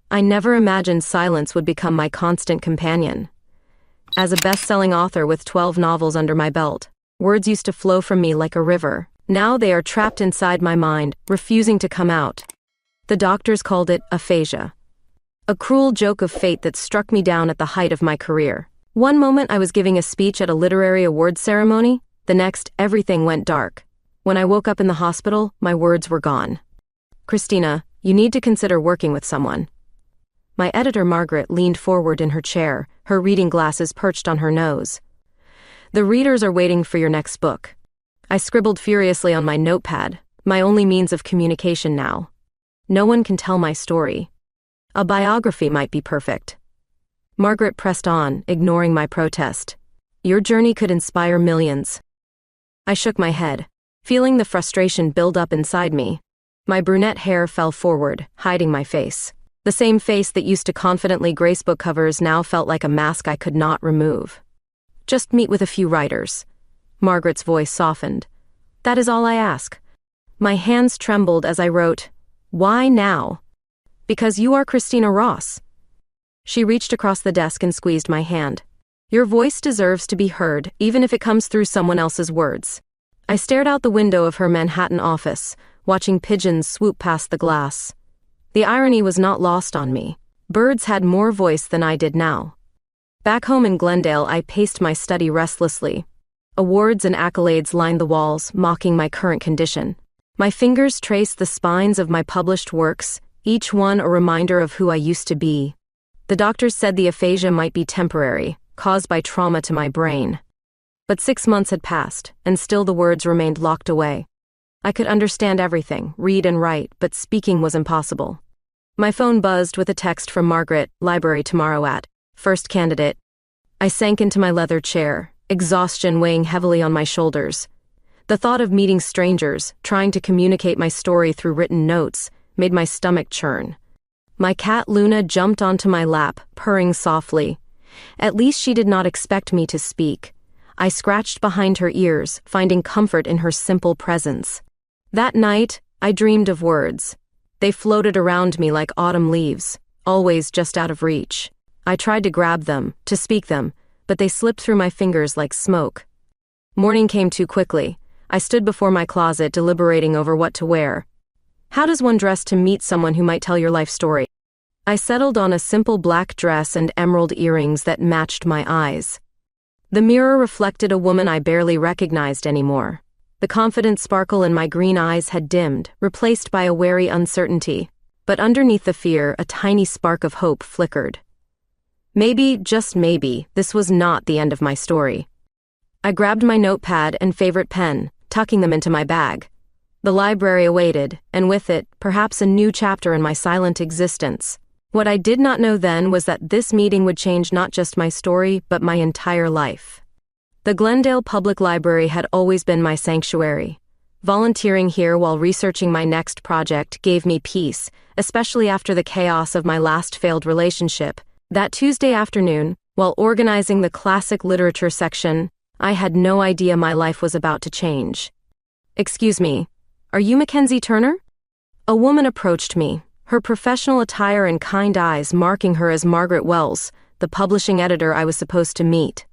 I never imagined silence would become my constant companion. As a best-selling author with 12 novels under my belt, words used to flow from me like a river. Now they are trapped inside my mind, refusing to come out. The doctors called it aphasia. A cruel joke of fate that struck me down at the height of my career. One moment I was giving a speech at a literary awards ceremony, the next everything went dark. When I woke up in the hospital, my words were gone. Christina, you need to consider working with someone. My editor Margaret leaned forward in her chair, her reading glasses perched on her nose. The readers are waiting for your next book. I scribbled furiously on my notepad, my only means of communication now. No one can tell my story. A biography might be perfect. Margaret pressed on, ignoring my protest. Your journey could inspire millions. I shook my head, feeling the frustration build up inside me. My brunette hair fell forward, hiding my face. The same face that used to confidently grace book covers now felt like a mask I could not remove. Just meet with a few writers. Margaret's voice softened. That is all I ask. My hands trembled as I wrote, Why now? Because you are Christina Ross. She reached across the desk and squeezed my hand. Your voice deserves to be heard, even if it comes through someone else's words. I stared out the window of her Manhattan office, watching pigeons swoop past the glass. The irony was not lost on me. Birds had more voice than I did now. Back home in Glendale, I paced my study restlessly. Awards and accolades lined the walls, mocking my current condition. My fingers traced the spines of my published works, each one a reminder of who I used to be. The doctors said the aphasia might be temporary, caused by trauma to my brain. But 6 months had passed, and still the words remained locked away. I could understand everything, read and write, but speaking was impossible. My phone buzzed with a text from Margaret, library tomorrow at first candidate. I sank into my leather chair, exhaustion weighing heavily on my shoulders. The thought of meeting strangers, trying to communicate my story through written notes, made my stomach churn. My cat Luna jumped onto my lap, purring softly. At least she did not expect me to speak. I scratched behind her ears, finding comfort in her simple presence. That night, I dreamed of words. They floated around me like autumn leaves, always just out of reach. I tried to grab them, to speak them, but they slipped through my fingers like smoke. Morning came too quickly. I stood before my closet, deliberating over what to wear. How does one dress to meet someone who might tell your life story? I settled on a simple black dress and emerald earrings that matched my eyes. The mirror reflected a woman I barely recognized anymore. The confident sparkle in my green eyes had dimmed, replaced by a wary uncertainty. But underneath the fear, a tiny spark of hope flickered. Maybe, just maybe, this was not the end of my story. I grabbed my notepad and favorite pen, tucking them into my bag. The library awaited, and with it, perhaps a new chapter in my silent existence. What I did not know then was that this meeting would change not just my story, but my entire life. The Glendale Public Library had always been my sanctuary. Volunteering here while researching my next project gave me peace, especially after the chaos of my last failed relationship. That Tuesday afternoon, while organizing the classic literature section, I had no idea my life was about to change. Excuse me, are you Mackenzie Turner? A woman approached me, her professional attire and kind eyes marking her as Margaret Wells, the publishing editor I was supposed to meet.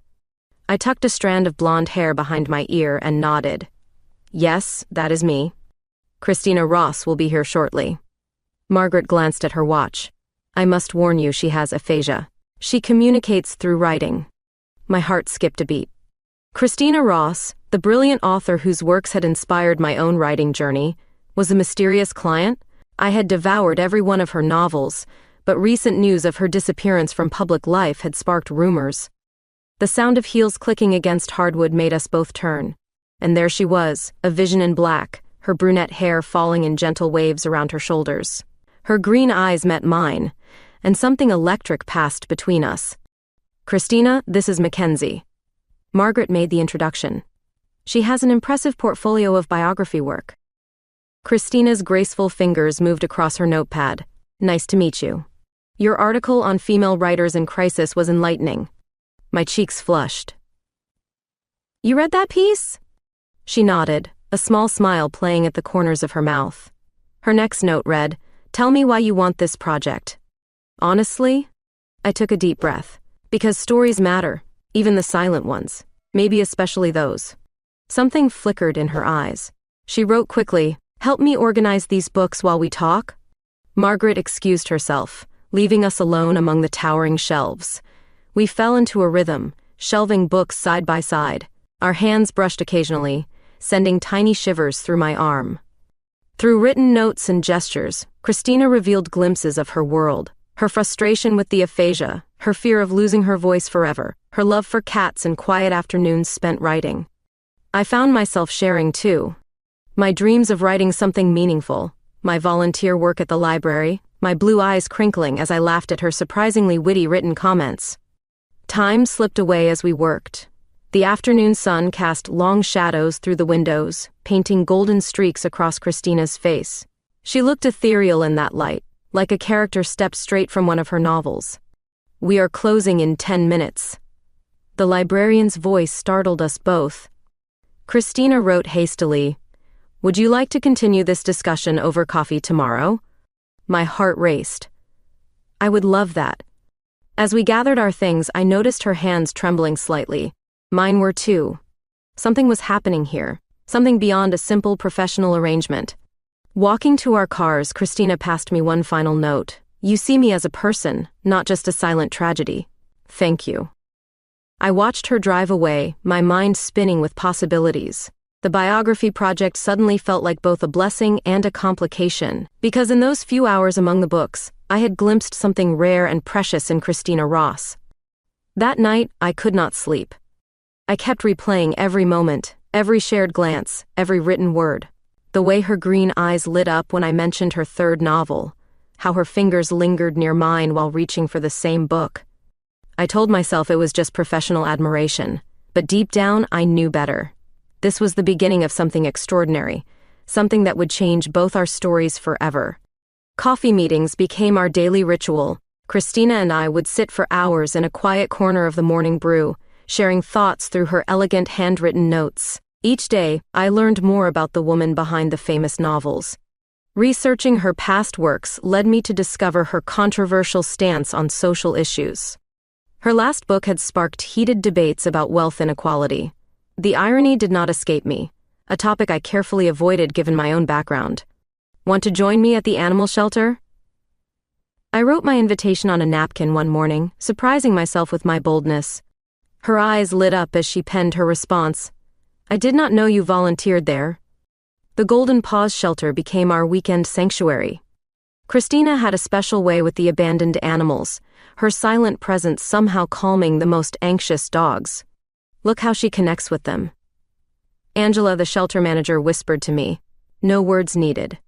I tucked a strand of blonde hair behind my ear and nodded. Yes, that is me. Christina Ross will be here shortly. Margaret glanced at her watch. I must warn you, she has aphasia. She communicates through writing. My heart skipped a beat. Christina Ross, the brilliant author whose works had inspired my own writing journey, was a mysterious client. I had devoured every one of her novels, but recent news of her disappearance from public life had sparked rumors. The sound of heels clicking against hardwood made us both turn. And there she was, a vision in black, her brunette hair falling in gentle waves around her shoulders. Her green eyes met mine, and something electric passed between us. Christina, this is Mackenzie. Margaret made the introduction. She has an impressive portfolio of biography work. Christina's graceful fingers moved across her notepad. Nice to meet you. Your article on female writers in crisis was enlightening. My cheeks flushed. You read that piece? She nodded, a small smile playing at the corners of her mouth. Her next note read, Tell me why you want this project. Honestly, I took a deep breath. Because stories matter, even the silent ones, maybe especially those. Something flickered in her eyes. She wrote quickly, "Help me organize these books while we talk." Margaret excused herself, leaving us alone among the towering shelves. We fell into a rhythm, shelving books side by side. Our hands brushed occasionally, sending tiny shivers through my arm. Through written notes and gestures, Christina revealed glimpses of her world. Her frustration with the aphasia, her fear of losing her voice forever, her love for cats and quiet afternoons spent writing. I found myself sharing too. My dreams of writing something meaningful, my volunteer work at the library, my blue eyes crinkling as I laughed at her surprisingly witty written comments. Time slipped away as we worked. The afternoon sun cast long shadows through the windows, painting golden streaks across Christina's face. She looked ethereal in that light, like a character stepped straight from one of her novels. "We are closing in 10 minutes. The librarian's voice startled us both. Christina wrote hastily, "Would you like to continue this discussion over coffee tomorrow?" My heart raced. I would love that. As we gathered our things, I noticed her hands trembling slightly. Mine were too. Something was happening here, something beyond a simple professional arrangement. Walking to our cars, Christina passed me one final note. "You see me as a person, not just a silent tragedy. Thank you." I watched her drive away, my mind spinning with possibilities. The biography project suddenly felt like both a blessing and a complication, because in those few hours among the books, I had glimpsed something rare and precious in Christina Ross. That night, I could not sleep. I kept replaying every moment, every shared glance, every written word. The way her green eyes lit up when I mentioned her third novel, how her fingers lingered near mine while reaching for the same book. I told myself it was just professional admiration, but deep down I knew better. This was the beginning of something extraordinary, something that would change both our stories forever. Coffee meetings became our daily ritual. Christina and I would sit for hours in a quiet corner of the morning brew, sharing thoughts through her elegant handwritten notes. Each day, I learned more about the woman behind the famous novels. Researching her past works led me to discover her controversial stance on social issues. Her last book had sparked heated debates about wealth inequality. The irony did not escape me, a topic I carefully avoided given my own background. "Want to join me at the animal shelter?" I wrote my invitation on a napkin one morning, surprising myself with my boldness. Her eyes lit up as she penned her response. "I did not know you volunteered there." The Golden Paws shelter became our weekend sanctuary. Christina had a special way with the abandoned animals, her silent presence somehow calming the most anxious dogs. "Look how she connects with them." Angela, the shelter manager, whispered to me. No words needed.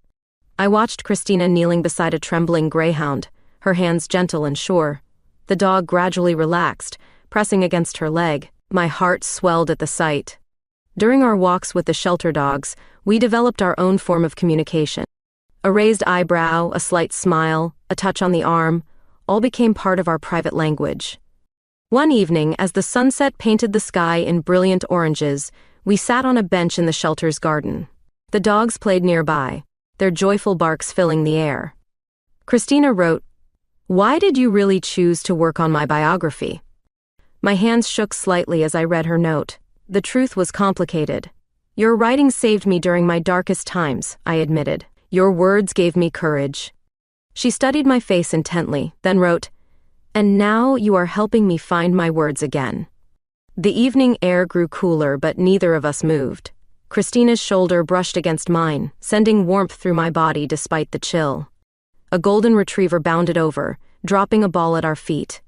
I watched Christina kneeling beside a trembling greyhound, her hands gentle and sure. The dog gradually relaxed, pressing against her leg. My heart swelled at the sight. During our walks with the shelter dogs, we developed our own form of communication. A raised eyebrow, a slight smile, a touch on the arm, all became part of our private language. One evening, as the sunset painted the sky in brilliant oranges, we sat on a bench in the shelter's garden. The dogs played nearby, their joyful barks filling the air. Christina wrote, "Why did you really choose to work on my biography?" My hands shook slightly as I read her note. The truth was complicated. "Your writing saved me during my darkest times," I admitted. "Your words gave me courage." She studied my face intently, then wrote, "And now you are helping me find my words again." The evening air grew cooler, but neither of us moved. Christina's shoulder brushed against mine, sending warmth through my body despite the chill. A golden retriever bounded over, dropping a ball at our feet.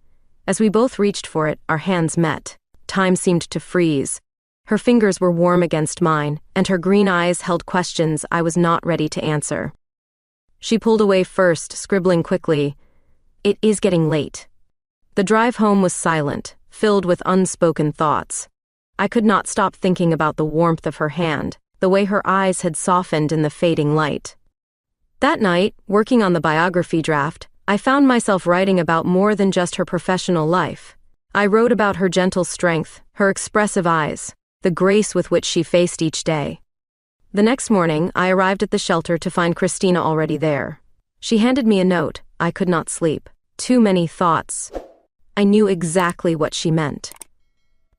As we both reached for it, our hands met. Time seemed to freeze. Her fingers were warm against mine, and her green eyes held questions I was not ready to answer. She pulled away first, scribbling quickly, "It is getting late." The drive home was silent, filled with unspoken thoughts. I could not stop thinking about the warmth of her hand, the way her eyes had softened in the fading light. That night, working on the biography draft, I found myself writing about more than just her professional life. I wrote about her gentle strength, her expressive eyes, the grace with which she faced each day. The next morning, I arrived at the shelter to find Christina already there. She handed me a note. I could not sleep. Too many thoughts. I knew exactly what she meant.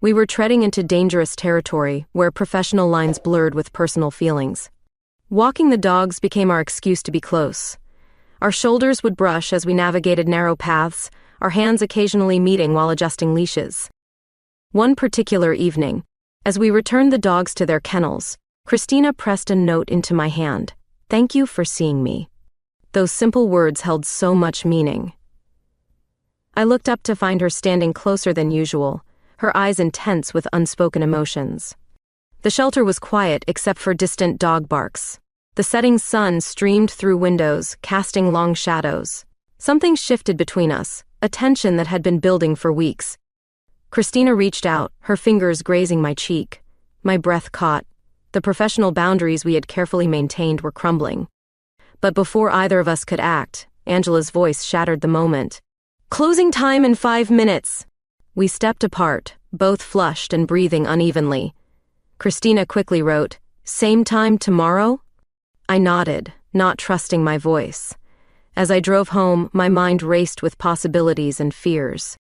We were treading into dangerous territory where professional lines blurred with personal feelings. Walking the dogs became our excuse to be close. Our shoulders would brush as we navigated narrow paths, our hands occasionally meeting while adjusting leashes. One particular evening, as we returned the dogs to their kennels, Christina pressed a note into my hand. "Thank you for seeing me." Those simple words held so much meaning. I looked up to find her standing closer than usual, her eyes intense with unspoken emotions. The shelter was quiet except for distant dog barks. The setting sun streamed through windows, casting long shadows. Something shifted between us, a tension that had been building for weeks. Christina reached out, her fingers grazing my cheek. My breath caught. The professional boundaries we had carefully maintained were crumbling. But before either of us could act, Angela's voice shattered the moment. "Closing time in 5 minutes." We stepped apart, both flushed and breathing unevenly. Christina quickly wrote, "Same time tomorrow?" I nodded, not trusting my voice. As I drove home, my mind raced with possibilities and fears.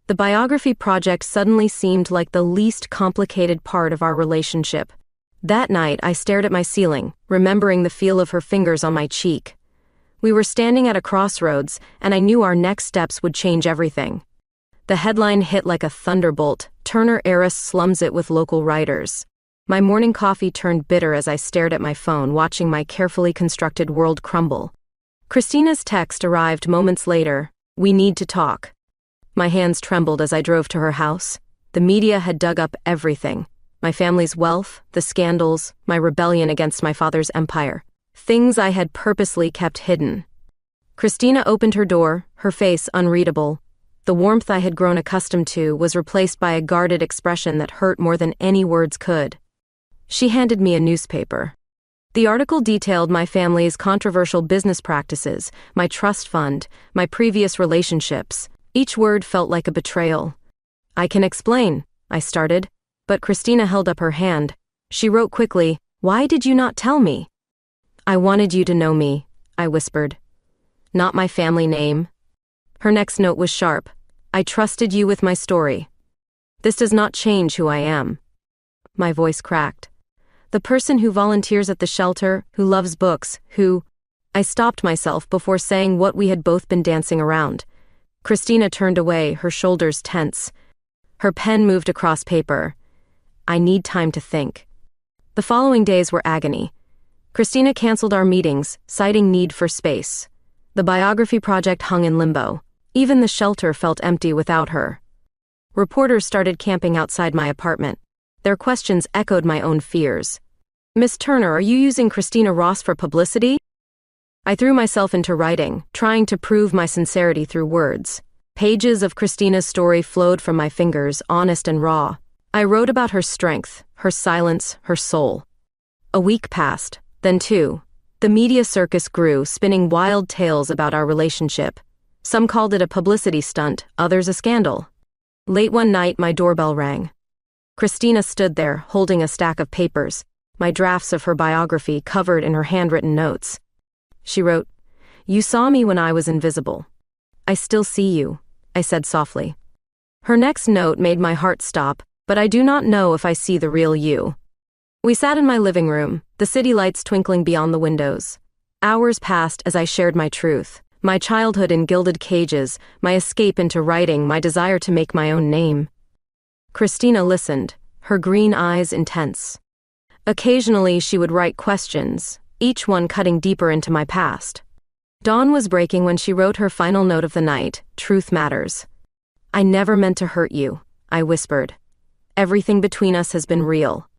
The biography project suddenly seemed like the least complicated part of our relationship. That night, I stared at my ceiling, remembering the feel of her fingers on my cheek. We were standing at a crossroads, and I knew our next steps would change everything. The headline hit like a thunderbolt: "Turner Heiress slums it with local writers." My morning coffee turned bitter as I stared at my phone, watching my carefully constructed world crumble. Christina's text arrived moments later. "We need to talk." My hands trembled as I drove to her house. The media had dug up everything. My family's wealth, the scandals, my rebellion against my father's empire. Things I had purposely kept hidden. Christina opened her door, her face unreadable. The warmth I had grown accustomed to was replaced by a guarded expression that hurt more than any words could. She handed me a newspaper. The article detailed my family's controversial business practices, my trust fund, my previous relationships. Each word felt like a betrayal. "I can explain," I started, but Christina held up her hand. She wrote quickly, "Why did you not tell me?" "I wanted you to know me," I whispered. "Not my family name." Her next note was sharp. "I trusted you with my story. This does not change who I am." My voice cracked. "The person who volunteers at the shelter, who loves books, who—" I stopped myself before saying what we had both been dancing around. Christina turned away, her shoulders tense. Her pen moved across paper. "I need time to think." The following days were agony. Christina canceled our meetings, citing need for space. The biography project hung in limbo. Even the shelter felt empty without her. Reporters started camping outside my apartment. Their questions echoed my own fears. "Miss Turner, are you using Christina Ross for publicity?" I threw myself into writing, trying to prove my sincerity through words. Pages of Christina's story flowed from my fingers, honest and raw. I wrote about her strength, her silence, her soul. A week passed, then 2. The media circus grew, spinning wild tales about our relationship. Some called it a publicity stunt, others a scandal. Late one night, my doorbell rang. Christina stood there, holding a stack of papers, my drafts of her biography covered in her handwritten notes. She wrote, "You saw me when I was invisible. I still see you," I said softly. Her next note made my heart stop, "But I do not know if I see the real you." We sat in my living room, the city lights twinkling beyond the windows. Hours passed as I shared my truth, my childhood in gilded cages, my escape into writing, my desire to make my own name. Christina listened, her green eyes intense. Occasionally she would write questions, each one cutting deeper into my past. Dawn was breaking when she wrote her final note of the night: "Truth matters." "I never meant to hurt you," I whispered. "Everything between us has been real."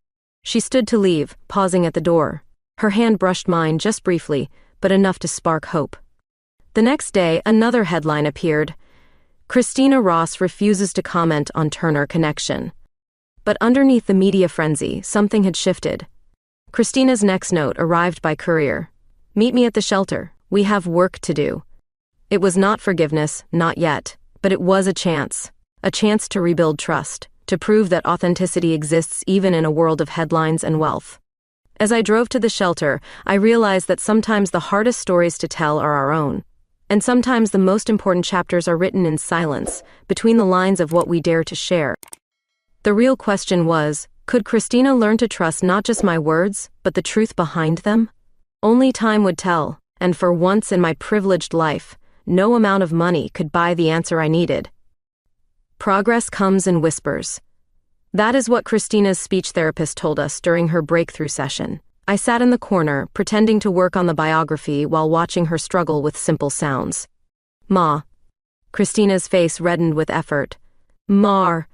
She stood to leave, pausing at the door. Her hand brushed mine just briefly, but enough to spark hope. The next day, another headline appeared: "Christina Ross refuses to comment on Turner connection." But underneath the media frenzy, something had shifted. Christina's next note arrived by courier. "Meet me at the shelter. We have work to do." It was not forgiveness, not yet, but it was a chance to rebuild trust, to prove that authenticity exists even in a world of headlines and wealth. As I drove to the shelter, I realized that sometimes the hardest stories to tell are our own. And sometimes the most important chapters are written in silence, between the lines of what we dare to share. The real question was, could Christina learn to trust not just my words, but the truth behind them? Only time would tell, and for once in my privileged life, no amount of money could buy the answer I needed. Progress comes in whispers. That is what Christina's speech therapist told us during her breakthrough session. I sat in the corner, pretending to work on the biography while watching her struggle with simple sounds. Ma. Christina's face reddened with effort. Mar.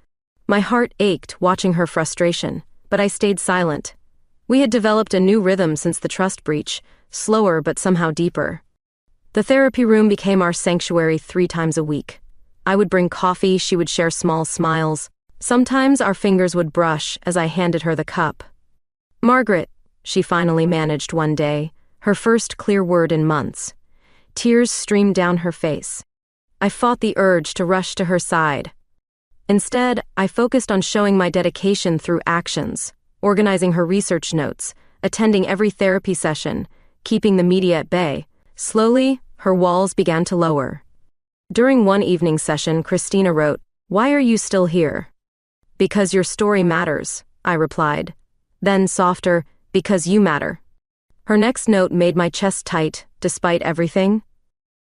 My heart ached watching her frustration, but I stayed silent. We had developed a new rhythm since the trust breach, slower but somehow deeper. The therapy room became our sanctuary 3 times a week. I would bring coffee, she would share small smiles. Sometimes our fingers would brush as I handed her the cup. Margaret, she finally managed one day, her first clear word in months. Tears streamed down her face. I fought the urge to rush to her side. Instead, I focused on showing my dedication through actions, organizing her research notes, attending every therapy session, keeping the media at bay. Slowly, her walls began to lower. During one evening session, Christina wrote, "Why are you still here?" "Because your story matters," I replied. Then softer, "Because you matter." Her next note made my chest tight, despite everything.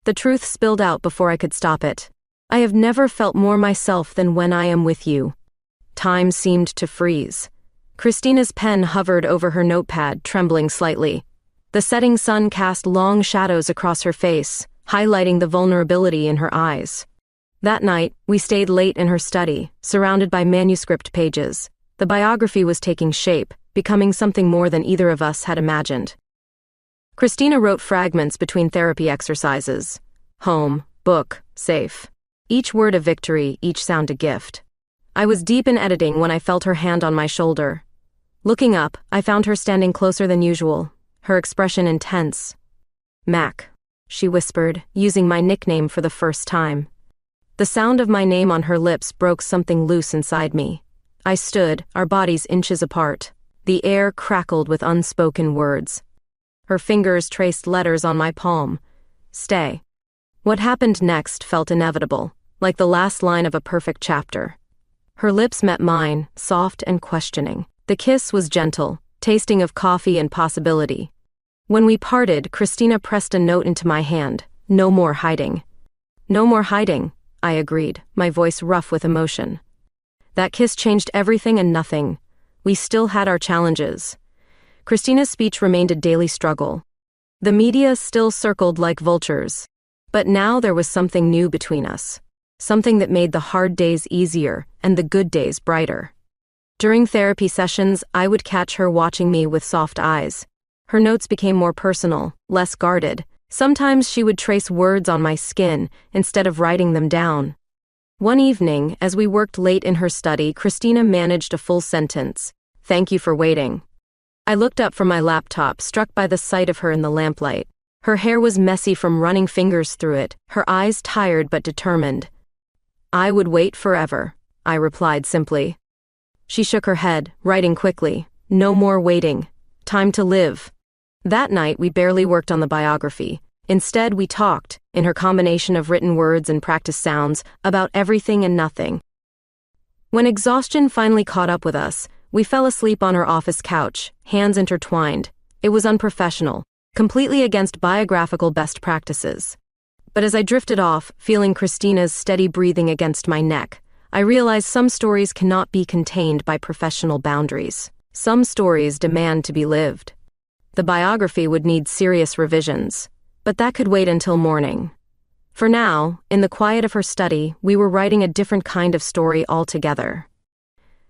The truth spilled out before I could stop it. I have never felt more myself than when I am with you. Time seemed to freeze. Christina's pen hovered over her notepad, trembling slightly. The setting sun cast long shadows across her face, highlighting the vulnerability in her eyes. That night, we stayed late in her study, surrounded by manuscript pages. The biography was taking shape, becoming something more than either of us had imagined. Christina wrote fragments between therapy exercises. Home, book, safe. Each word a victory, each sound a gift. I was deep in editing when I felt her hand on my shoulder. Looking up, I found her standing closer than usual, her expression intense. "Mac," she whispered, using my nickname for the first time. The sound of my name on her lips broke something loose inside me. I stood, our bodies inches apart. The air crackled with unspoken words. Her fingers traced letters on my palm. Stay. What happened next felt inevitable, like the last line of a perfect chapter. Her lips met mine, soft and questioning. The kiss was gentle, tasting of coffee and possibility. When we parted, Christina pressed a note into my hand. No more hiding. No more hiding, I agreed, my voice rough with emotion. That kiss changed everything and nothing. We still had our challenges. Christina's speech remained a daily struggle. The media still circled like vultures. But now there was something new between us. Something that made the hard days easier and the good days brighter. During therapy sessions, I would catch her watching me with soft eyes. Her notes became more personal, less guarded. Sometimes she would trace words on my skin instead of writing them down. One evening, as we worked late in her study, Christina managed a full sentence. "Thank you for waiting." I looked up from my laptop, struck by the sight of her in the lamplight. Her hair was messy from running fingers through it, her eyes tired but determined. "I would wait forever," I replied simply. She shook her head, writing quickly. "No more waiting. Time to live." That night, we barely worked on the biography. Instead, we talked, in her combination of written words and practiced sounds, about everything and nothing. When exhaustion finally caught up with us, we fell asleep on her office couch, hands intertwined. It was unprofessional, completely against biographical best practices. But as I drifted off, feeling Christina's steady breathing against my neck, I realized some stories cannot be contained by professional boundaries. Some stories demand to be lived. The biography would need serious revisions, but that could wait until morning. For now, in the quiet of her study, we were writing a different kind of story altogether.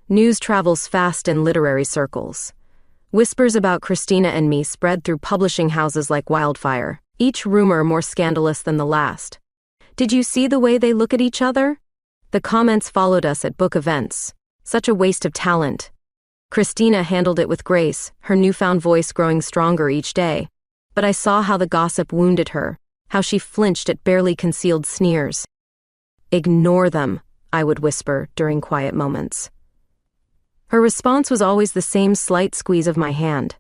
News travels fast in literary circles. Whispers about Christina and me spread through publishing houses like wildfire, each rumor more scandalous than the last. "Did you see the way they look at each other?" The comments followed us at book events. Such a waste of talent. Christina handled it with grace, her newfound voice growing stronger each day. But I saw how the gossip wounded her, how she flinched at barely concealed sneers. "Ignore them," I would whisper during quiet moments. Her response was always the same slight squeeze of my hand.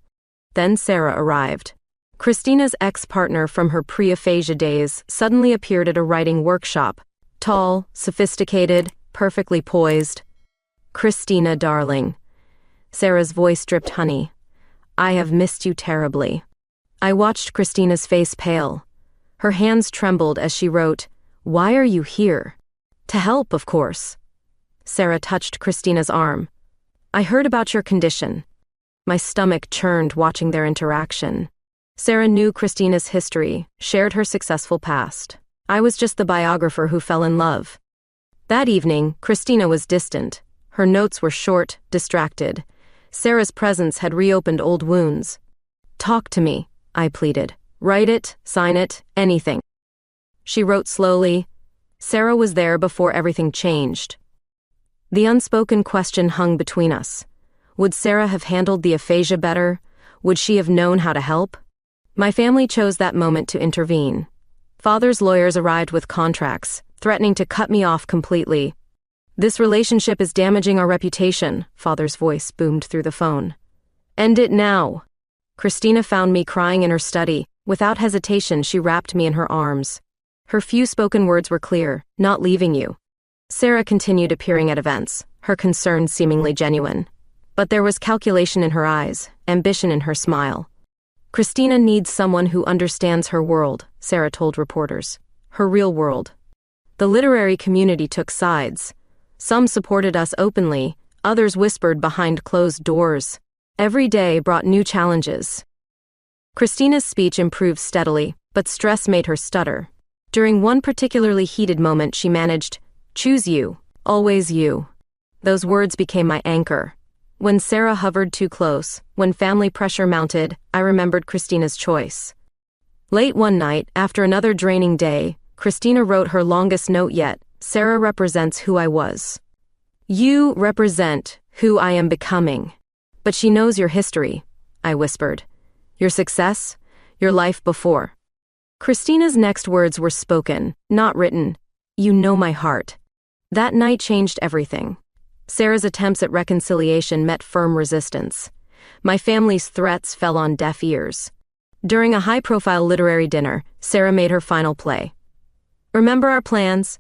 Then Sarah arrived. Christina's ex-partner from her pre-aphasia days suddenly appeared at a writing workshop. Tall, sophisticated, perfectly poised. "Christina, darling." Sarah's voice dripped honey. "I have missed you terribly." I watched Christina's face pale. Her hands trembled as she wrote, "Why are you here?" "To help, of course." Sarah touched Christina's arm. "I heard about your condition." My stomach churned watching their interaction. Sarah knew Christina's history, shared her successful past. I was just the biographer who fell in love. That evening, Christina was distant. Her notes were short, distracted. Sarah's presence had reopened old wounds. "Talk to me," I pleaded. "Write it, sign it, anything." She wrote slowly. Sarah was there before everything changed. The unspoken question hung between us. Would Sarah have handled the aphasia better? Would she have known how to help? My family chose that moment to intervene. Father's lawyers arrived with contracts, threatening to cut me off completely. "This relationship is damaging our reputation," Father's voice boomed through the phone. "End it now." Christina found me crying in her study. Without hesitation, she wrapped me in her arms. Her few spoken words were clear: "Not leaving you." Sarah continued appearing at events, her concern seemingly genuine. But there was calculation in her eyes, ambition in her smile. "Christina needs someone who understands her world," Sarah told reporters. "Her real world." The literary community took sides. Some supported us openly, others whispered behind closed doors. Every day brought new challenges. Christina's speech improved steadily, but stress made her stutter. During one particularly heated moment, she managed, "Choose you, always you." Those words became my anchor. When Sarah hovered too close, when family pressure mounted, I remembered Christina's choice. Late one night, after another draining day, Christina wrote her longest note yet. "Sarah represents who I was. You represent who I am becoming." "But she knows your history," I whispered. "Your success, your life before." Christina's next words were spoken, not written. "You know my heart." That night changed everything. Sarah's attempts at reconciliation met firm resistance. My family's threats fell on deaf ears. During a high-profile literary dinner, Sarah made her final play. "Remember our plans?"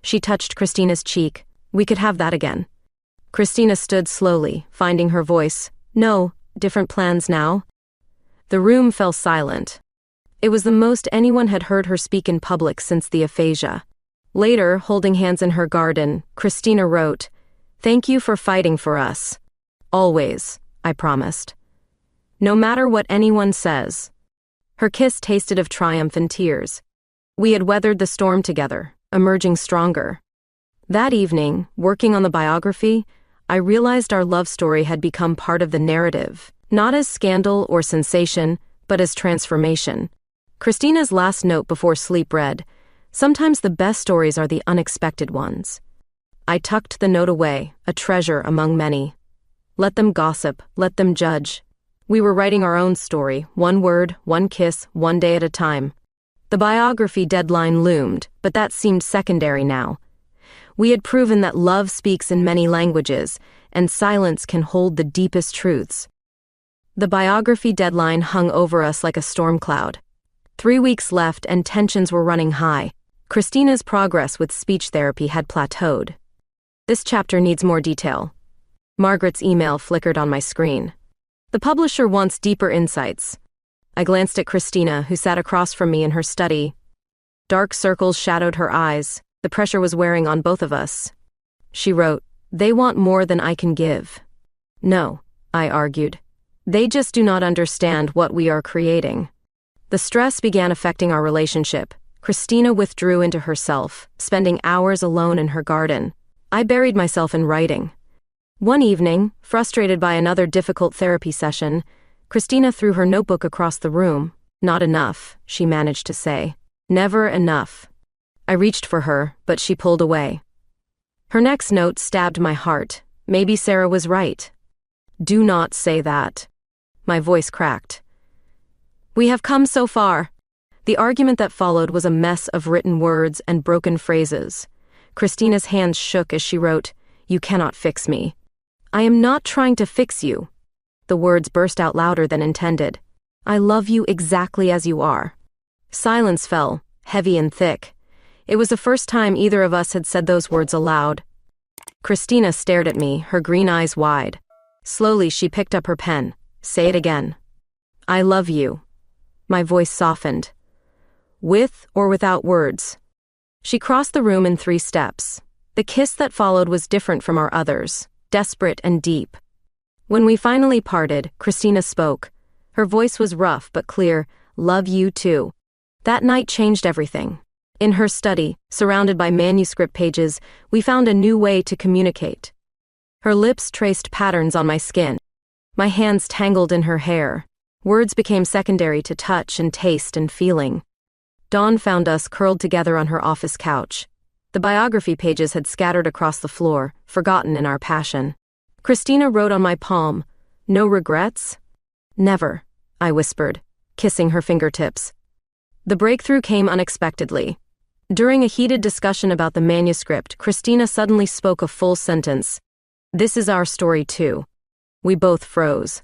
She touched Christina's cheek. "We could have that again." Christina stood slowly, finding her voice. "No, different plans now." The room fell silent. It was the most anyone had heard her speak in public since the aphasia. Later, holding hands in her garden, Christina wrote, "Thank you for fighting for us. Always," I promised. "No matter what anyone says." Her kiss tasted of triumph and tears. We had weathered the storm together, emerging stronger. That evening, working on the biography, I realized our love story had become part of the narrative, not as scandal or sensation, but as transformation. Christina's last note before sleep read, "Sometimes the best stories are the unexpected ones." I tucked the note away, a treasure among many. Let them gossip, let them judge. We were writing our own story, one word, one kiss, one day at a time. The biography deadline loomed, but that seemed secondary now. We had proven that love speaks in many languages, and silence can hold the deepest truths. The biography deadline hung over us like a storm cloud. 3 weeks left and tensions were running high. Christina's progress with speech therapy had plateaued. "This chapter needs more detail." Margaret's email flickered on my screen. "The publisher wants deeper insights." I glanced at Christina, who sat across from me in her study. Dark circles shadowed her eyes. The pressure was wearing on both of us. She wrote, "They want more than I can give." "No," I argued. "They just do not understand what we are creating." The stress began affecting our relationship. Christina withdrew into herself, spending hours alone in her garden. I buried myself in writing. One evening, frustrated by another difficult therapy session, Christina threw her notebook across the room. "Not enough," she managed to say. "Never enough." I reached for her, but she pulled away. Her next note stabbed my heart. Maybe Sarah was right. "Do not say that." My voice cracked. "We have come so far." The argument that followed was a mess of written words and broken phrases. Christina's hands shook as she wrote, "You cannot fix me." "I am not trying to fix you." The words burst out louder than intended. I love you exactly as you are." Silence fell, heavy and thick. It was the first time either of us had said those words aloud. Christina stared at me, her green eyes wide. Slowly, she picked up her pen. "Say it again." "I love you." My voice softened. "With or without words." She crossed the room in 3 steps. The kiss that followed was different from our others, desperate and deep. When we finally parted, Christina spoke. Her voice was rough but clear. "Love you too." That night changed everything. In her study, surrounded by manuscript pages, we found a new way to communicate. Her lips traced patterns on my skin. My hands tangled in her hair. Words became secondary to touch and taste and feeling. Dawn found us curled together on her office couch. The biography pages had scattered across the floor, forgotten in our passion. Christina wrote on my palm, "No regrets?" "Never," I whispered, kissing her fingertips. The breakthrough came unexpectedly. During a heated discussion about the manuscript, Christina suddenly spoke a full sentence. "This is our story too." We both froze.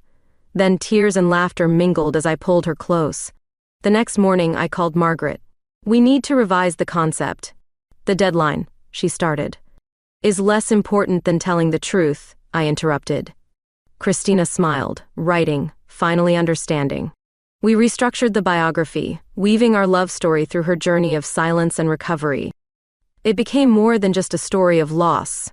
Then tears and laughter mingled as I pulled her close. The next morning, I called Margaret. "We need to revise the concept." "The deadline," she started. "Is less important than telling the truth," I interrupted. Christina smiled, writing, finally understanding. We restructured the biography, weaving our love story through her journey of silence and recovery. It became more than just a story of loss.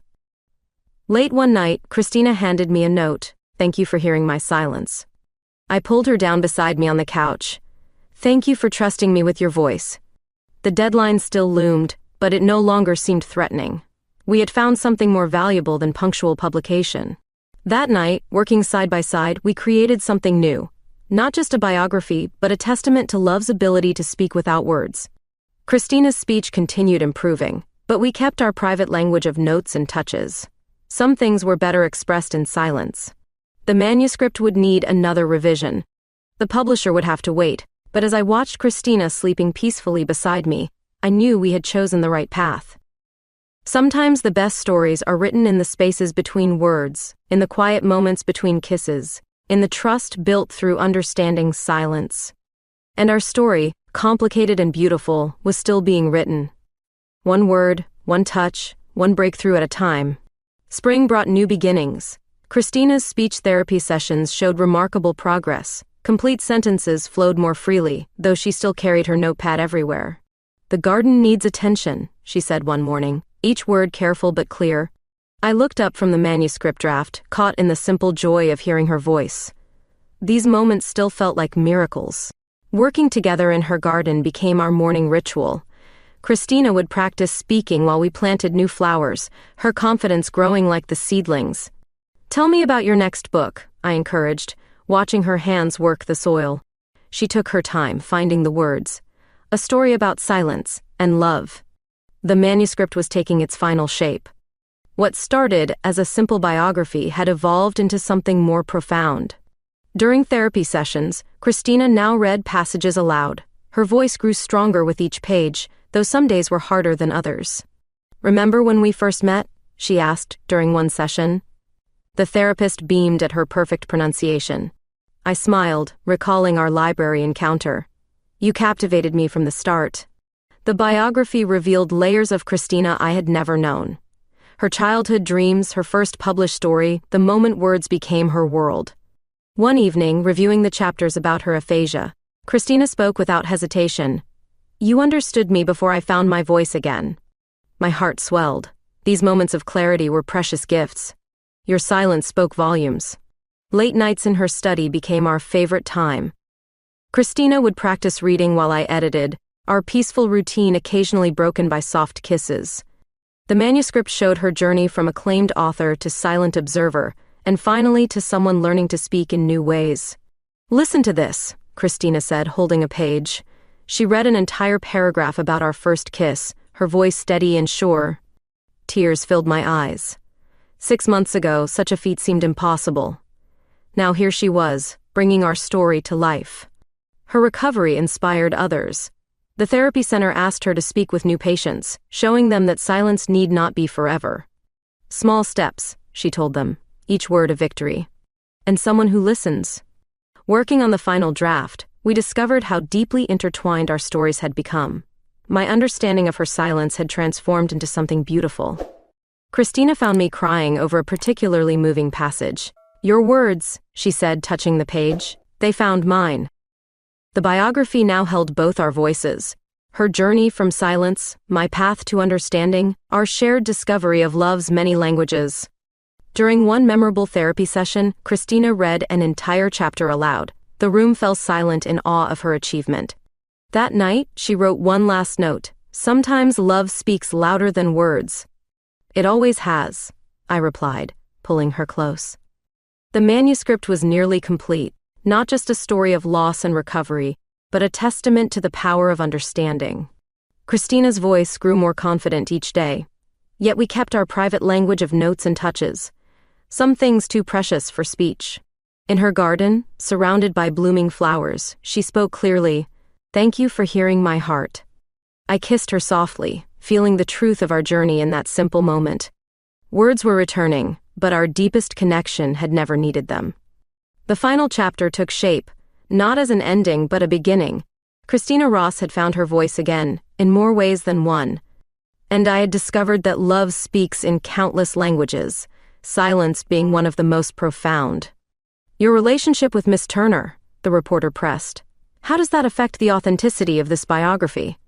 Late one night, Christina handed me a note. "Thank you for hearing my silence." I pulled her down beside me on the couch. "Thank you for trusting me with your voice." The deadline still loomed, but it no longer seemed threatening. We had found something more valuable than punctual publication. That night, working side by side, we created something new. Not just a biography, but a testament to love's ability to speak without words. Christina's speech continued improving, but we kept our private language of notes and touches. Some things were better expressed in silence. The manuscript would need another revision. The publisher would have to wait, but as I watched Christina sleeping peacefully beside me, I knew we had chosen the right path. Sometimes the best stories are written in the spaces between words, in the quiet moments between kisses, in the trust built through understanding silence. And our story, complicated and beautiful, was still being written. One word, one touch, one breakthrough at a time. Spring brought new beginnings. Christina's speech therapy sessions showed remarkable progress. Complete sentences flowed more freely, though she still carried her notepad everywhere. "The garden needs attention," she said one morning, each word careful but clear. I looked up from the manuscript draft, caught in the simple joy of hearing her voice. These moments still felt like miracles. Working together in her garden became our morning ritual. Christina would practice speaking while we planted new flowers, her confidence growing like the seedlings. "Tell me about your next book," I encouraged, watching her hands work the soil. She took her time, finding the words. A story about silence and love. The manuscript was taking its final shape. What started as a simple biography had evolved into something more profound. During therapy sessions, Christina now read passages aloud. Her voice grew stronger with each page, though some days were harder than others. "Remember when we first met?" she asked during one session. The therapist beamed at her perfect pronunciation. I smiled, recalling our library encounter. "You captivated me from the start." The biography revealed layers of Christina I had never known. Her childhood dreams, her first published story, the moment words became her world. One evening, reviewing the chapters about her aphasia, Christina spoke without hesitation. "You understood me before I found my voice again." My heart swelled. These moments of clarity were precious gifts. Your silence spoke volumes. Late nights in her study became our favorite time. Christina would practice reading while I edited, our peaceful routine occasionally broken by soft kisses. The manuscript showed her journey from acclaimed author to silent observer, and finally to someone learning to speak in new ways. "Listen to this," Christina said, holding a page. She read an entire paragraph about our first kiss, her voice steady and sure. Tears filled my eyes. 6 months ago, such a feat seemed impossible. Now here she was, bringing our story to life. Her recovery inspired others. The therapy center asked her to speak with new patients, showing them that silence need not be forever. "Small steps," she told them, each word a victory. "And someone who listens." Working on the final draft, we discovered how deeply intertwined our stories had become. My understanding of her silence had transformed into something beautiful. Christina found me crying over a particularly moving passage. "Your words," she said, touching the page, "they found mine." The biography now held both our voices. Her journey from silence, my path to understanding, our shared discovery of love's many languages. During one memorable therapy session, Christina read an entire chapter aloud. The room fell silent in awe of her achievement. That night, she wrote one last note. "Sometimes love speaks louder than words." "It always has," I replied, pulling her close. The manuscript was nearly complete, not just a story of loss and recovery, but a testament to the power of understanding. Christina's voice grew more confident each day, yet we kept our private language of notes and touches, some things too precious for speech. In her garden, surrounded by blooming flowers, she spoke clearly, "Thank you for hearing my heart." I kissed her softly, feeling the truth of our journey in that simple moment. Words were returning, but our deepest connection had never needed them. The final chapter took shape, not as an ending but a beginning. Christina Ross had found her voice again, in more ways than one. And I had discovered that love speaks in countless languages, silence being one of the most profound. "Your relationship with Miss Turner," the reporter pressed. "How does that affect the authenticity of this biography?"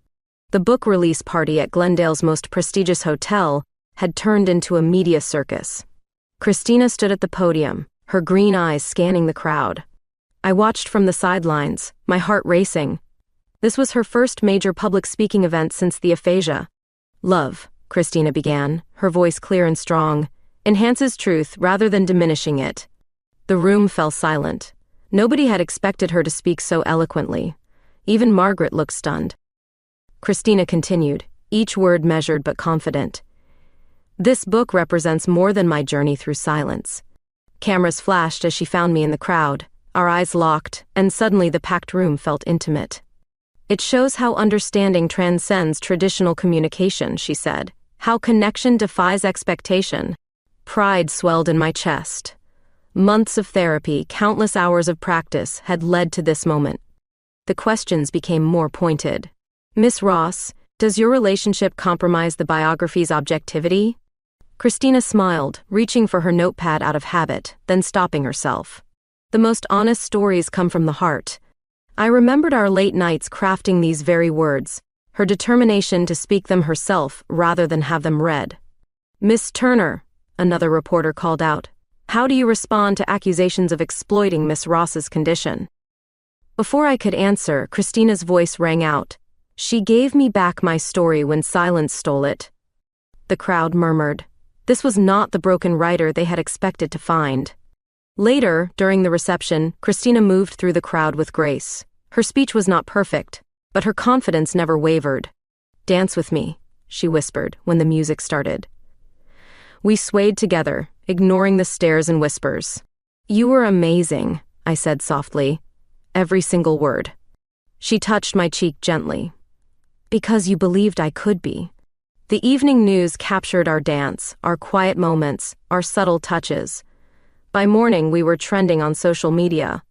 The book release party at Glendale's most prestigious hotel had turned into a media circus. Christina stood at the podium, her green eyes scanning the crowd. I watched from the sidelines, my heart racing. This was her first major public speaking event since the aphasia. "Love," Christina began, her voice clear and strong, "enhances truth rather than diminishing it." The room fell silent. Nobody had expected her to speak so eloquently. Even Margaret looked stunned. Christina continued, each word measured but confident. "This book represents more than my journey through silence." Cameras flashed as she found me in the crowd, our eyes locked, and suddenly the packed room felt intimate. "It shows how understanding transcends traditional communication," she said, "how connection defies expectation." Pride swelled in my chest. Months of therapy, countless hours of practice had led to this moment. The questions became more pointed. "Miss Ross, does your relationship compromise the biography's objectivity?" Christina smiled, reaching for her notepad out of habit, then stopping herself. "The most honest stories come from the heart." I remembered our late nights crafting these very words, her determination to speak them herself rather than have them read. "Miss Turner," another reporter called out, "how do you respond to accusations of exploiting Miss Ross's condition?" Before I could answer, Christina's voice rang out. "She gave me back my story when silence stole it." The crowd murmured. This was not the broken writer they had expected to find. Later, during the reception, Christina moved through the crowd with grace. Her speech was not perfect, but her confidence never wavered. "Dance with me," she whispered when the music started. We swayed together, ignoring the stares and whispers. "You were amazing," I said softly. Every single word. She touched my cheek gently. "Because you believed I could be." The evening news captured our dance, our quiet moments, our subtle touches. By morning, we were trending on social media.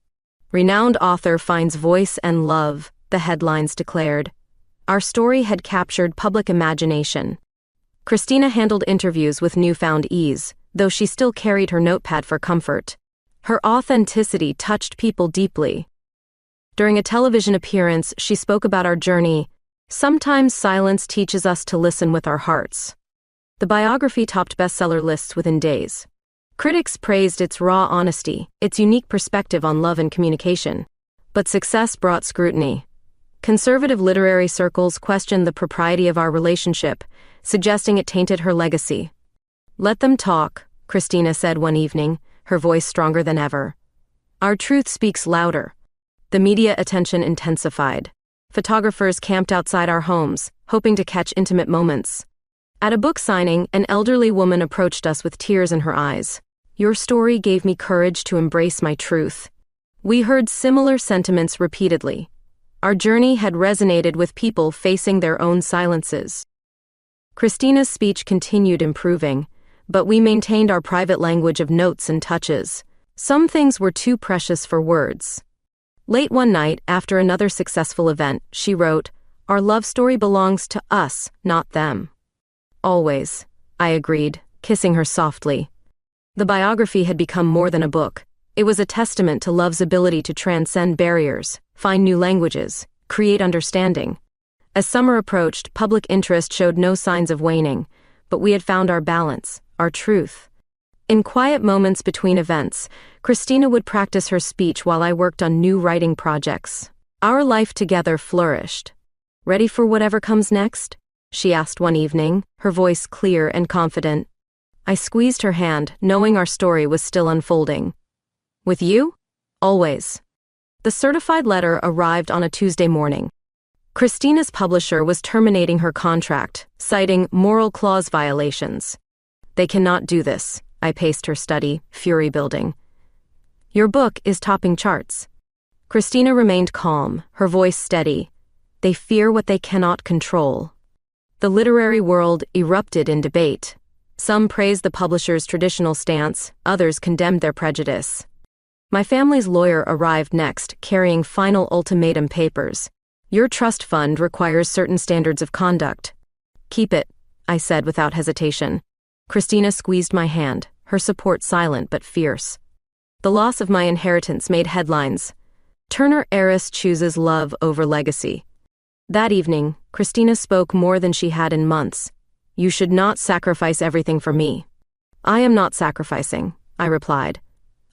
"Renowned author finds voice and love," the headlines declared. Our story had captured public imagination. Christina handled interviews with newfound ease, though she still carried her notepad for comfort. Her authenticity touched people deeply. During a television appearance, she spoke about our journey. "Sometimes silence teaches us to listen with our hearts." The biography topped bestseller lists within days. Critics praised its raw honesty, its unique perspective on love and communication. But success brought scrutiny. Conservative literary circles questioned the propriety of our relationship, suggesting it tainted her legacy. "Let them talk," Christina said one evening, her voice stronger than ever. "Our truth speaks louder." The media attention intensified. Photographers camped outside our homes, hoping to catch intimate moments. At a book signing, an elderly woman approached us with tears in her eyes. "Your story gave me courage to embrace my truth." We heard similar sentiments repeatedly. Our journey had resonated with people facing their own silences. Christina's speech continued improving, but we maintained our private language of notes and touches. Some things were too precious for words. Late one night, after another successful event, she wrote, "Our love story belongs to us, not them." "Always," I agreed, kissing her softly. The biography had become more than a book. It was a testament to love's ability to transcend barriers, find new languages, create understanding. As summer approached, public interest showed no signs of waning, but we had found our balance, our truth. In quiet moments between events, Christina would practice her speech while I worked on new writing projects. Our life together flourished. "Ready for whatever comes next?" she asked one evening, her voice clear and confident. I squeezed her hand, knowing our story was still unfolding. "With you? Always." The certified letter arrived on a Tuesday morning. Christina's publisher was terminating her contract, citing moral clause violations. "They cannot do this," I paced her study, fury building. "Your book is topping charts." Christina remained calm, her voice steady. "They fear what they cannot control." The literary world erupted in debate. Some praised the publisher's traditional stance, others condemned their prejudice. My family's lawyer arrived next, carrying final ultimatum papers. "Your trust fund requires certain standards of conduct." "Keep it," I said without hesitation. Christina squeezed my hand, her support silent but fierce. The loss of my inheritance made headlines. "Turner heiress chooses love over legacy." That evening, Christina spoke more than she had in months. "You should not sacrifice everything for me." "I am not sacrificing," I replied.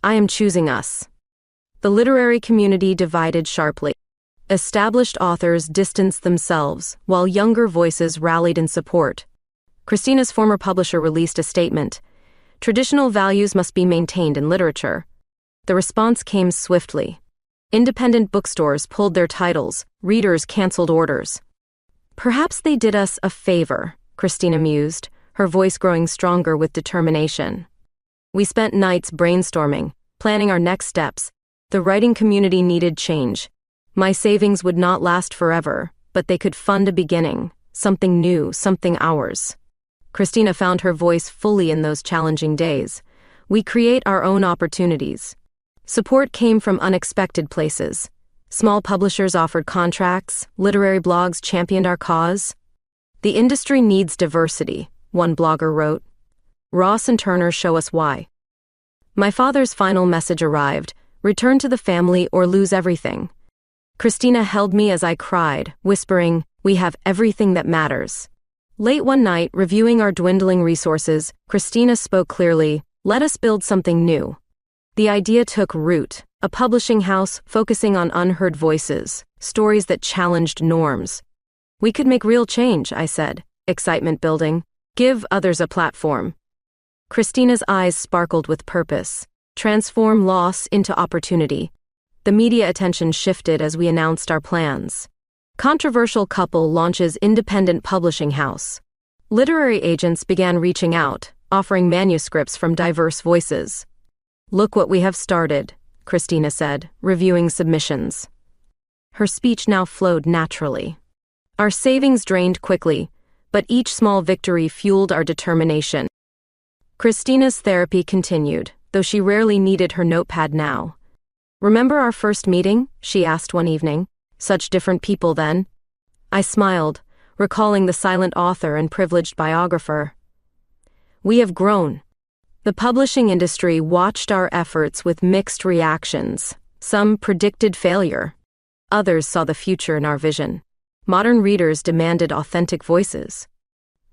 "I am choosing us." The literary community divided sharply. Established authors distanced themselves, while younger voices rallied in support. Christina's former publisher released a statement. "Traditional values must be maintained in literature." The response came swiftly. Independent bookstores pulled their titles, readers canceled orders. "Perhaps they did us a favor," Christina mused, her voice growing stronger with determination. We spent nights brainstorming, planning our next steps. The writing community needed change. My savings would not last forever, but they could fund a beginning, something new, something ours. Christina found her voice fully in those challenging days. We create our own opportunities. Support came from unexpected places. Small publishers offered contracts, literary blogs championed our cause. "The industry needs diversity," one blogger wrote. "Ross and Turner show us why." My father's final message arrived: "Return to the family or lose everything." Christina held me as I cried, whispering, "We have everything that matters." Late one night, reviewing our dwindling resources, Christina spoke clearly, "Let us build something new." The idea took root, a publishing house focusing on unheard voices, stories that challenged norms. "We could make real change," I said, excitement building. "Give others a platform." Christina's eyes sparkled with purpose. Transform loss into opportunity. The media attention shifted as we announced our plans. Controversial couple launches independent publishing house. Literary agents began reaching out, offering manuscripts from diverse voices. "Look what we have started," Christina said, reviewing submissions. Her speech now flowed naturally. Our savings drained quickly, but each small victory fueled our determination. Christina's therapy continued, though she rarely needed her notepad now. "Remember our first meeting?" she asked one evening. "Such different people then." I smiled, recalling the silent author and privileged biographer. We have grown. The publishing industry watched our efforts with mixed reactions. Some predicted failure. Others saw the future in our vision. Modern readers demanded authentic voices.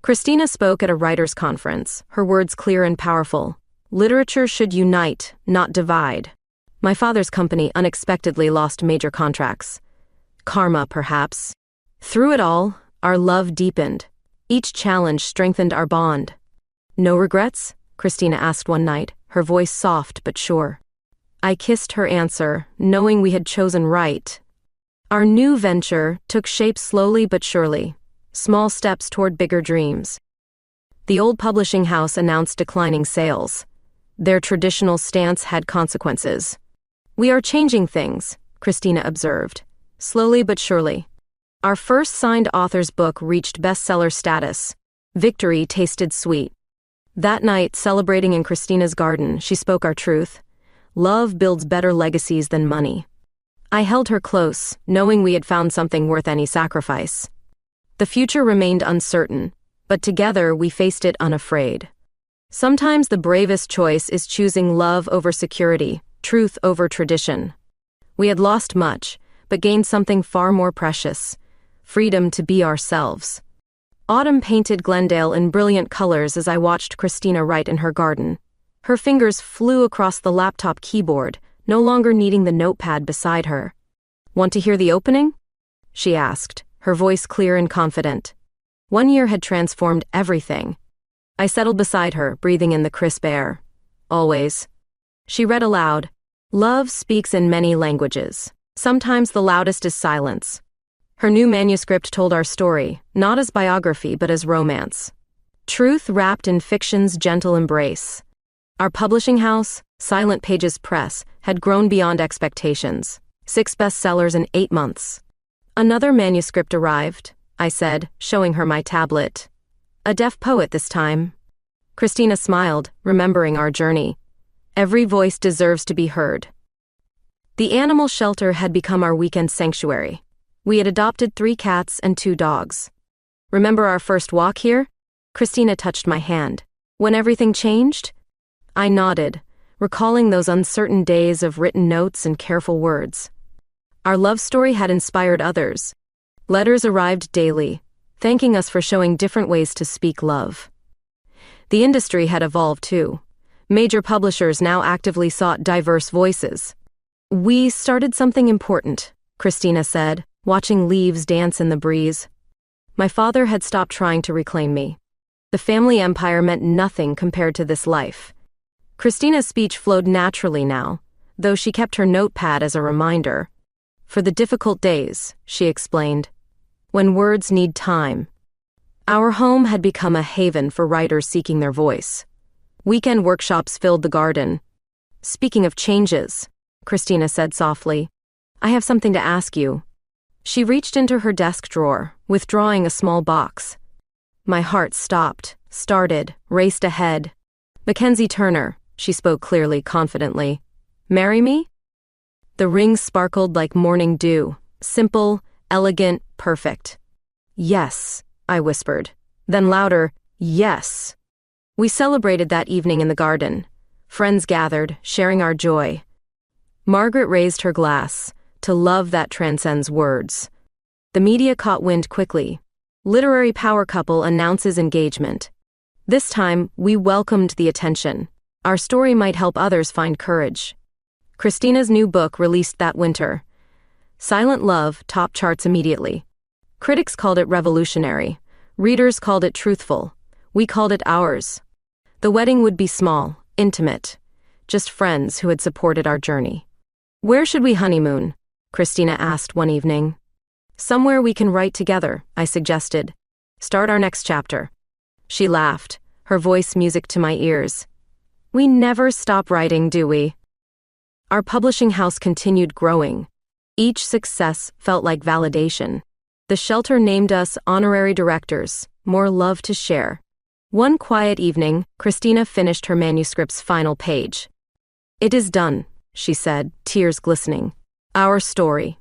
Christina spoke at a writers' conference, her words clear and powerful. "Literature should unite, not divide." My father's company unexpectedly lost major contracts. Karma, perhaps. Through it all, our love deepened. Each challenge strengthened our bond. "No regrets?" Christina asked one night, her voice soft but sure. I kissed her answer, knowing we had chosen right. Our new venture took shape slowly but surely. Small steps toward bigger dreams. The old publishing house announced declining sales. Their traditional stance had consequences. "We are changing things," Christina observed, slowly but surely. Our first signed author's book reached bestseller status. Victory tasted sweet. That night, celebrating in Christina's garden, she spoke our truth. Love builds better legacies than money. I held her close, knowing we had found something worth any sacrifice. The future remained uncertain, but together we faced it unafraid. Sometimes the bravest choice is choosing love over security, truth over tradition. We had lost much, but gained something far more precious: freedom to be ourselves. Autumn painted Glendale in brilliant colors as I watched Christina write in her garden. Her fingers flew across the laptop keyboard, no longer needing the notepad beside her. "Want to hear the opening?" she asked, her voice clear and confident. 1 year had transformed everything. I settled beside her, breathing in the crisp air. "Always." She read aloud. "Love speaks in many languages. Sometimes the loudest is silence." Her new manuscript told our story, not as biography but as romance. Truth wrapped in fiction's gentle embrace. Our publishing house, Silent Pages Press, had grown beyond expectations. 6 bestsellers in 8 months. "Another manuscript arrived," I said, showing her my tablet. "A deaf poet this time." Christina smiled, remembering our journey. Every voice deserves to be heard. The animal shelter had become our weekend sanctuary. We had adopted 3 cats and 2 dogs. "Remember our first walk here?" Christina touched my hand. "When everything changed?" I nodded, recalling those uncertain days of written notes and careful words. Our love story had inspired others. Letters arrived daily, thanking us for showing different ways to speak love. The industry had evolved too. Major publishers now actively sought diverse voices. "We started something important," Christina said, watching leaves dance in the breeze. My father had stopped trying to reclaim me. The family empire meant nothing compared to this life. Christina's speech flowed naturally now, though she kept her notepad as a reminder. "For the difficult days," she explained. "When words need time." Our home had become a haven for writers seeking their voice. Weekend workshops filled the garden. "Speaking of changes," Christina said softly, "I have something to ask you." She reached into her desk drawer, withdrawing a small box. My heart stopped, started, raced ahead. "Mackenzie Turner," she spoke clearly, confidently. "Marry me?" The ring sparkled like morning dew, simple, elegant, perfect. "Yes," I whispered. Then louder, "Yes." We celebrated that evening in the garden. Friends gathered, sharing our joy. Margaret raised her glass, to love that transcends words. The media caught wind quickly. Literary power couple announces engagement. This time, we welcomed the attention. Our story might help others find courage. Christina's new book released that winter. Silent Love topped charts immediately. Critics called it revolutionary. Readers called it truthful. We called it ours. The wedding would be small, intimate. Just friends who had supported our journey. "Where should we honeymoon?" Christina asked one evening. "Somewhere we can write together," I suggested. "Start our next chapter." She laughed, her voice music to my ears. "We never stop writing, do we?" Our publishing house continued growing. Each success felt like validation. The shelter named us honorary directors, more love to share. One quiet evening, Christina finished her manuscript's final page. "It is done," she said, tears glistening. "Our story."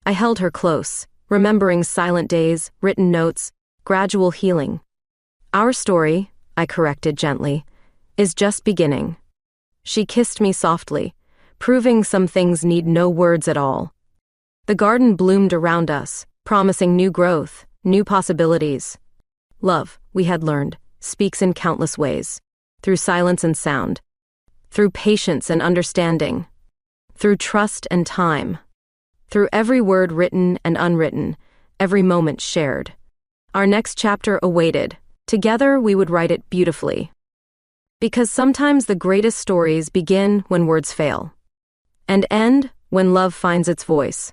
I held her close, remembering silent days, written notes, gradual healing. "Our story," I corrected gently, "is just beginning." She kissed me softly, proving some things need no words at all. The garden bloomed around us, promising new growth, new possibilities. Love, we had learned, speaks in countless ways. Through silence and sound. Through patience and understanding. Through trust and time. Through every word written and unwritten, every moment shared. Our next chapter awaited. Together we would write it beautifully. Because sometimes the greatest stories begin when words fail. And end when love finds its voice.